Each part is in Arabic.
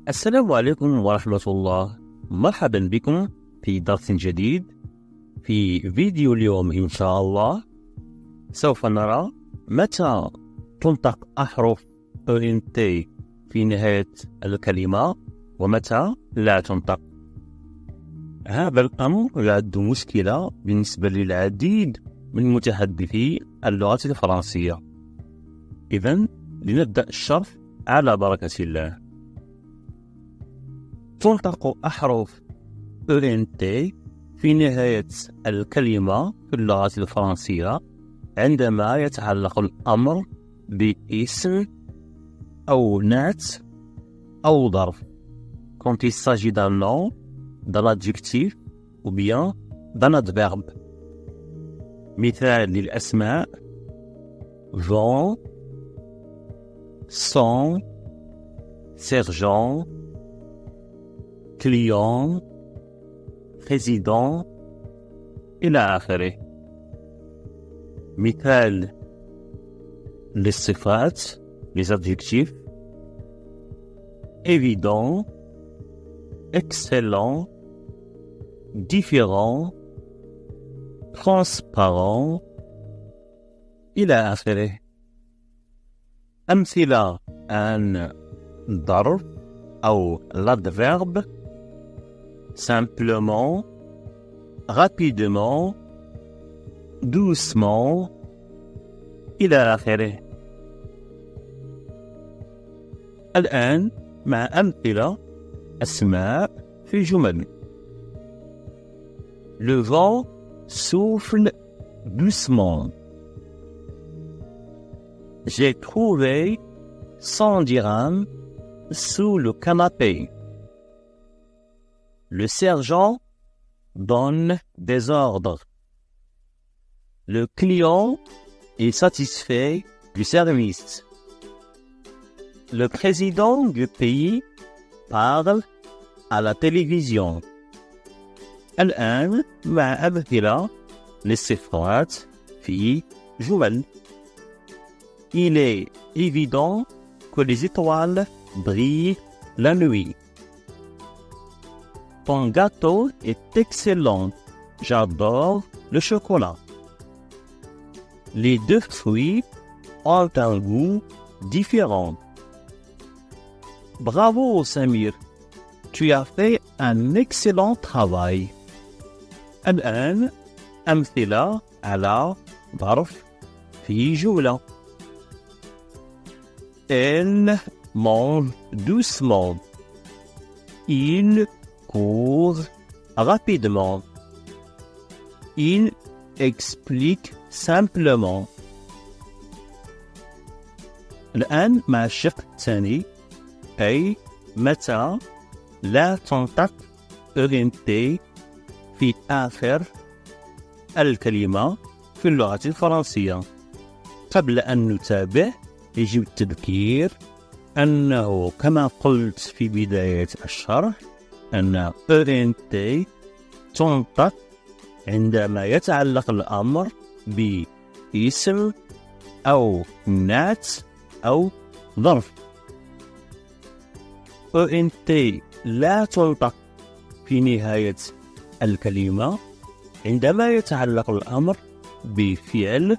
السلام عليكم ورحمة الله. مرحبا بكم في درس جديد. في فيديو اليوم إن شاء الله سوف نرى متى تنطق أحرف ENT في نهاية الكلمة ومتى لا تنطق. هذا الأمر يعد مشكلة بالنسبة للعديد من متحدثي اللغة الفرنسية. إذن لنبدأ الشرح على بركة الله. تنطق أحرف ENT في نهاية الكلمة في اللغة الفرنسية عندما يتعلق الأمر باسم أو نعت أو ظرف. Quand il s'agit d'un nom, d'un adjectif ou bien d'un adverbe. مثال للأسماء: Jean, son, sergent, client, président إلى آخره. مثال للصفات les adjectifs: évident, excellent, différent, transparent إلى آخره. أمثلة عن الظرف أو l'adverbe: simplement, rapidement, doucement إلى آخره. الآن مع أمثلة أسماء في جمل. Le vent souffle doucement. J'ai trouvé 100 dirhams sous le canapé. Le sergent donne des ordres. Le client est satisfait du service. Le président du pays parle à la télévision. الآن مع أمثلة للصفات في جمل. Il est évident que les étoiles brillent la nuit. Ton gâteau est excellent. J'adore le chocolat. Les deux fruits ont un goût différent. Bravo Samir, tu as fait un excellent travail. الآن أمثلة على ظرف في جملة. Elle mange doucement. Il court rapidement. Il explique simplement. الآن مع الشق الثاني، أي متى لا تنطق ENT في آخر الكلمة في اللغة الفرنسية. قبل أن نتابع يجب التذكير أنه كما قلت في بداية الشرح أن ENT تنطق عندما يتعلق الأمر باسم أو نعت أو ظرف. ENT لا تنطق في نهاية الكلمة عندما يتعلق الأمر بفعل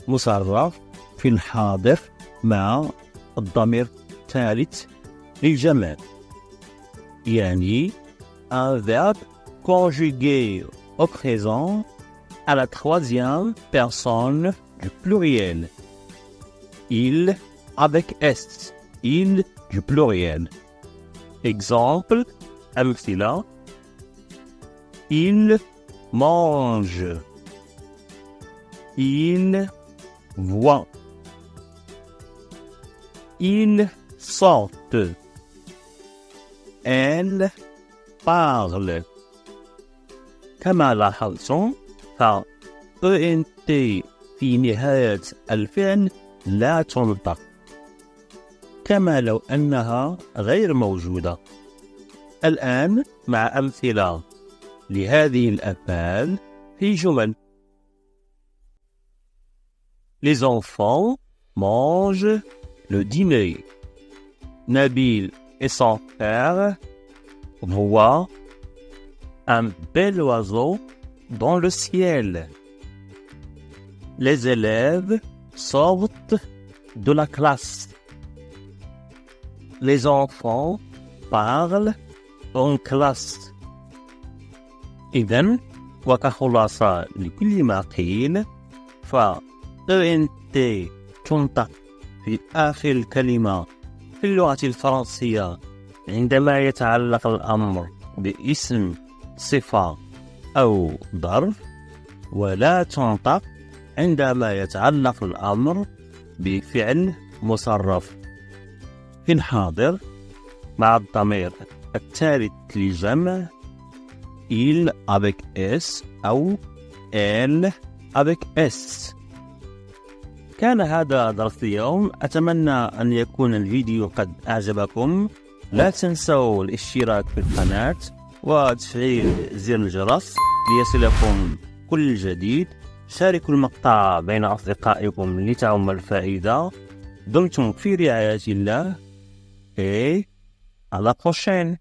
مصرف في الحاضر مع الضمير الثالث للجمع، يعني un verbe conjugué au présent à la troisième personne du pluriel. Il avec S, il du pluriel. Exemple, أمثلة: il mange, il voit, ils sortent, elle parle. كما لاحظتم ENT في نهاية الفعل لا تنطق، كما لو أنها غير موجودة. الآن مع أمثلة لهذه الأفعال في جمل. Les enfants mangent le dîner. Nabil et son père voient un bel oiseau dans le ciel. Les élèves sortent de la classe. Les enfants parlent en classe. إذن وكخلاصة لكل ما قيل، فأنت تنطق في آخر الكلمة في اللغة الفرنسية عندما يتعلق الأمر باسم صفة أو ظرف، ولا تنطق عندما يتعلق الأمر بفعل مصرف. في الحاضر مع الضمير الثالث للجمع il avec s أو elle avec s. كان هذا درس اليوم، أتمنى أن يكون الفيديو قد أعجبكم. لا تنسوا الاشتراك في القناة وتفعيل زر الجرس ليصلكم كل جديد. شاركوا المقطع بين أصدقائكم لتعم الفائدة. دمتم في رعاية الله et à la prochaine.